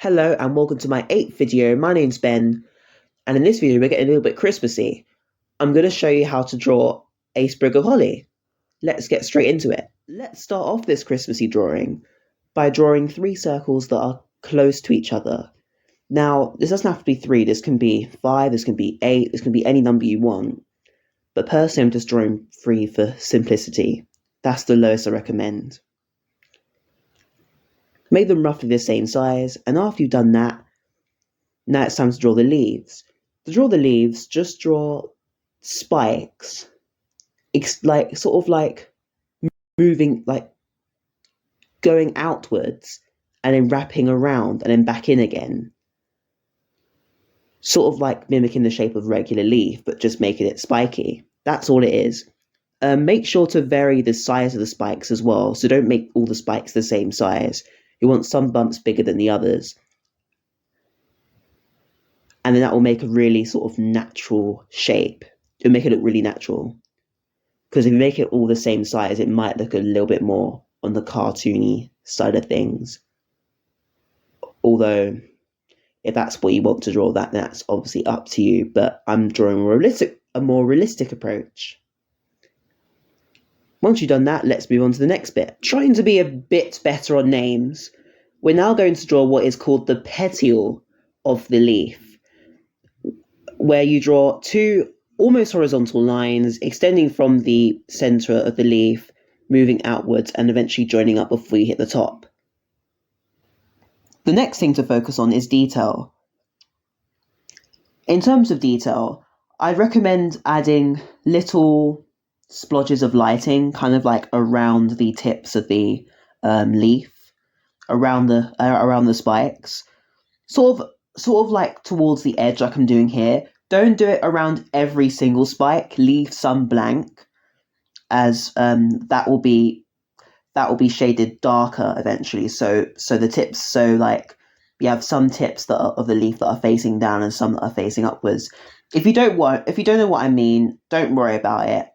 Hello and welcome to my 8th video. My name's Ben, and in this video we're getting a little bit Christmassy. I'm going to show you how to draw a sprig of holly. Let's get straight into it. Let's start off this Christmassy drawing by drawing 3 circles that are close to each other. Now, this doesn't have to be 3, this can be 5, this can be 8, this can be any number you want. But personally I'm just drawing 3 for simplicity. That's the lowest I recommend. Make them roughly the same size, and after you've done that, now it's time to draw the leaves. To draw the leaves, just draw spikes. It's like moving, like going outwards and then wrapping around and then back in again. Sort of like mimicking the shape of a regular leaf, but just making it spiky. That's all it is. Make sure to vary the size of the spikes as well, so don't make all the spikes the same size. You want some bumps bigger than the others. And then that will make a really sort of natural shape. It'll make it look really natural. Because if you make it all the same size, it might look a little bit more on the cartoony side of things. Although, if that's what you want to draw, that's obviously up to you. But I'm drawing a more realistic approach. Once you've done that, let's move on to the next bit. Trying to be a bit better on names, we're now going to draw what is called the petiole of the leaf, where you draw 2 almost horizontal lines extending from the centre of the leaf, moving outwards and eventually joining up before you hit the top. The next thing to focus on is detail. In terms of detail, I recommend adding little splodges of lighting, kind of like around the tips of the leaf, around the spikes, sort of like towards the edge, like I'm doing here. Don't do it around every single spike. Leave some blank, as that will be shaded darker eventually. So the tips, so like you have some tips that are of the leaf that are facing down and some that are facing upwards. If you don't know what I mean, don't worry about it.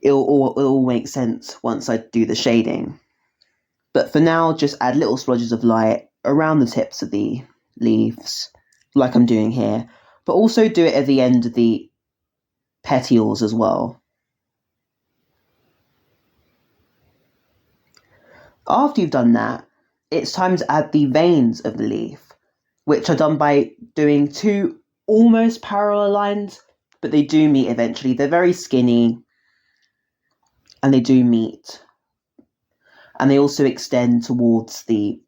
It'll all make sense once I do the shading. But for now, just add little splodges of light around the tips of the leaves, like I'm doing here. But also do it at the end of the petioles as well. After you've done that, it's time to add the veins of the leaf, which are done by doing 2 almost parallel lines, but they do meet eventually. They're very skinny, and they do meet, and they also extend towards the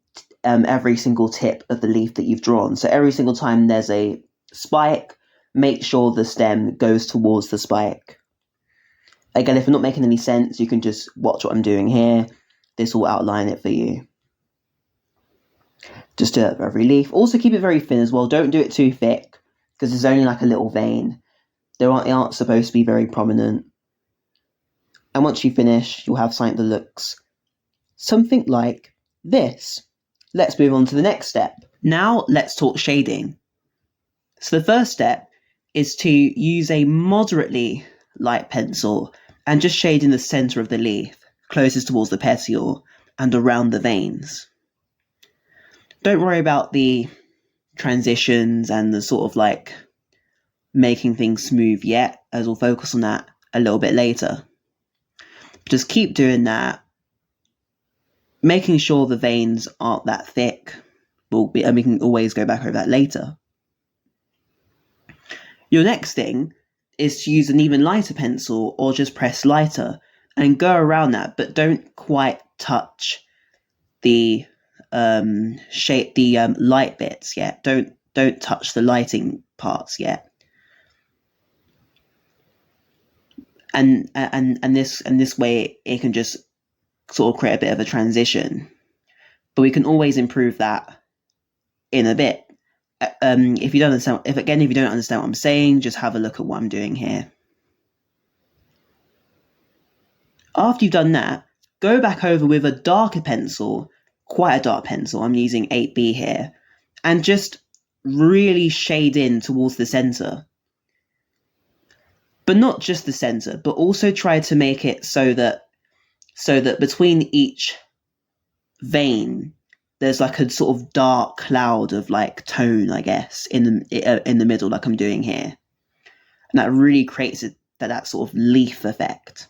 every single tip of the leaf that you've drawn. So every single time there's a spike, make sure the stem goes towards the spike. Again, if it's not making any sense, you can just watch what I'm doing here. This will outline it for you. Just do it for every leaf. Also keep it very thin as well. Don't do it too thick, because it's only like a little vein. They aren't supposed to be very prominent. And once you finish, you'll have something that looks something like this. Let's move on to the next step. Now let's talk shading. So the first step is to use a moderately light pencil and just shade in the centre of the leaf, closest towards the petiole and around the veins. Don't worry about the transitions and the sort of like making things smooth yet, as we'll focus on that a little bit later. Just keep doing that, making sure the veins aren't that thick. And we can always go back over that later. Your next thing is to use an even lighter pencil or just press lighter and go around that, but don't quite touch the light bits yet. Don't touch the lighting parts yet. And this way it can just sort of create a bit of a transition, but we can always improve that in a bit. If you don't understand what I'm saying, just have a look at what I'm doing here. After you've done that, go back over with a darker pencil, quite a dark pencil. I'm using 8B here, and just really shade in towards the center. But not just the center, but also try to make it so that between each vein there's like a sort of dark cloud of like tone, I guess, in the middle, like I'm doing here, and that really creates that sort of leaf effect.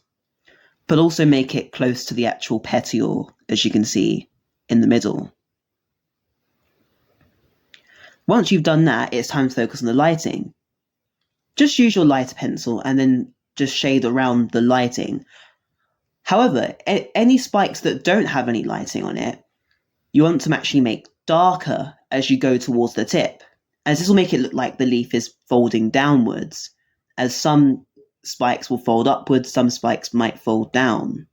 But also make it close to the actual petiole, as you can see in the middle. Once you've done that, it's time to focus on the lighting. Just use your lighter pencil and then just shade around the lighting. However, any spikes that don't have any lighting on it, you want to actually make darker as you go towards the tip, as this will make it look like the leaf is folding downwards, as some spikes will fold upwards, some spikes might fold down.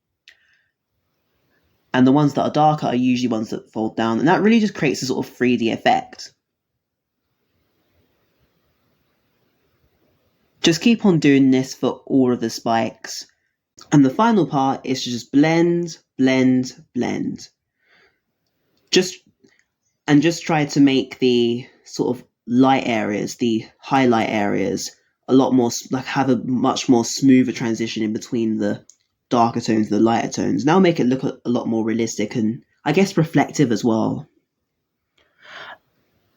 And the ones that are darker are usually ones that fold down, and that really just creates a sort of 3D effect. Just keep on doing this for all of the spikes. And the final part is to just blend, blend, blend. Just try to make the sort of light areas, the highlight areas, a lot more, like have a much more smoother transition in between the darker tones and the lighter tones. Now make it look a lot more realistic and I guess reflective as well.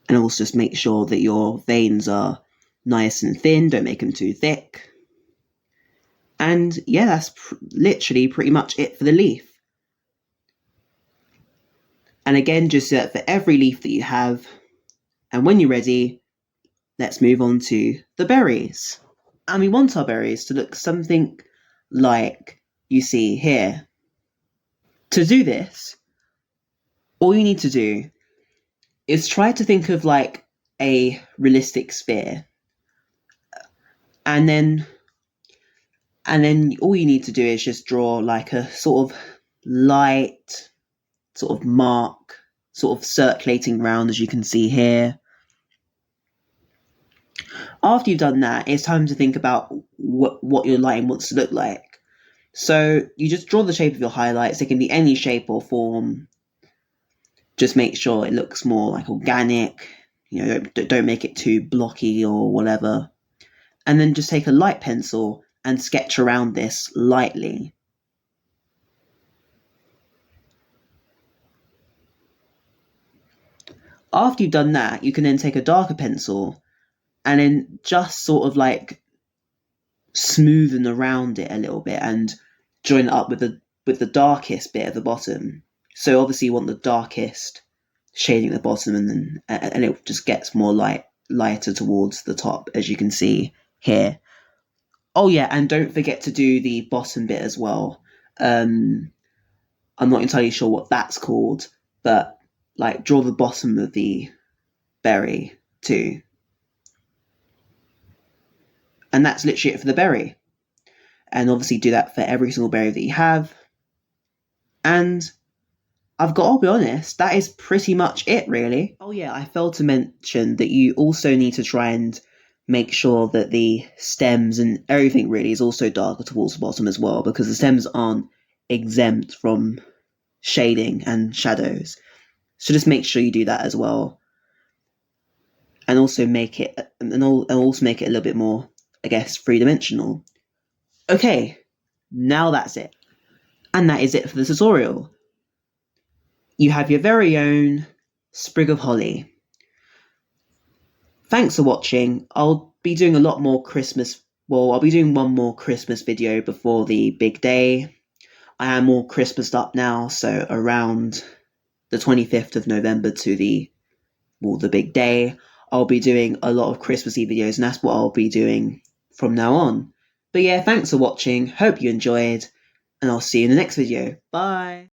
And also just make sure that your veins are nice and thin, don't make them too thick. And yeah, that's literally pretty much it for the leaf. And again, just do that for every leaf that you have. And when you're ready, let's move on to the berries. And we want our berries to look something like you see here. To do this, all you need to do is try to think of like a realistic sphere. And then all you need to do is just draw like a sort of light sort of mark, sort of circulating round, as you can see here. After you've done that, it's time to think about what your line wants to look like. So you just draw the shape of your highlights. It can be any shape or form. Just make sure it looks more like organic. You know, don't make it too blocky or whatever. And then just take a light pencil and sketch around this lightly. After you've done that, you can then take a darker pencil and then just sort of like smoothen around it a little bit and join it up with the darkest bit at the bottom. So obviously you want the darkest shading at the bottom, and it just gets more lighter towards the top, as you can see here. Oh yeah, and don't forget to do the bottom bit as well. I'm not entirely sure what that's called, but like draw the bottom of the berry too. And that's literally it for the berry. And obviously do that for every single berry that you have. And I'll be honest, that is pretty much it, really. Oh yeah, I failed to mention that you also need to try and make sure that the stems and everything really is also darker towards the bottom as well, because the stems aren't exempt from shading and shadows. So just make sure you do that as well. And also make it a little bit more, I guess, three-dimensional. Okay, now that's it. And that is it for the tutorial. You have your very own Sprig of Holly. Thanks for watching. I'll be doing a lot more I'll be doing one more Christmas video before the big day. I am all Christmased up now, so around the 25th of November to the big day, I'll be doing a lot of Christmassy videos, and that's what I'll be doing from now on. But yeah, thanks for watching, hope you enjoyed, and I'll see you in the next video. Bye!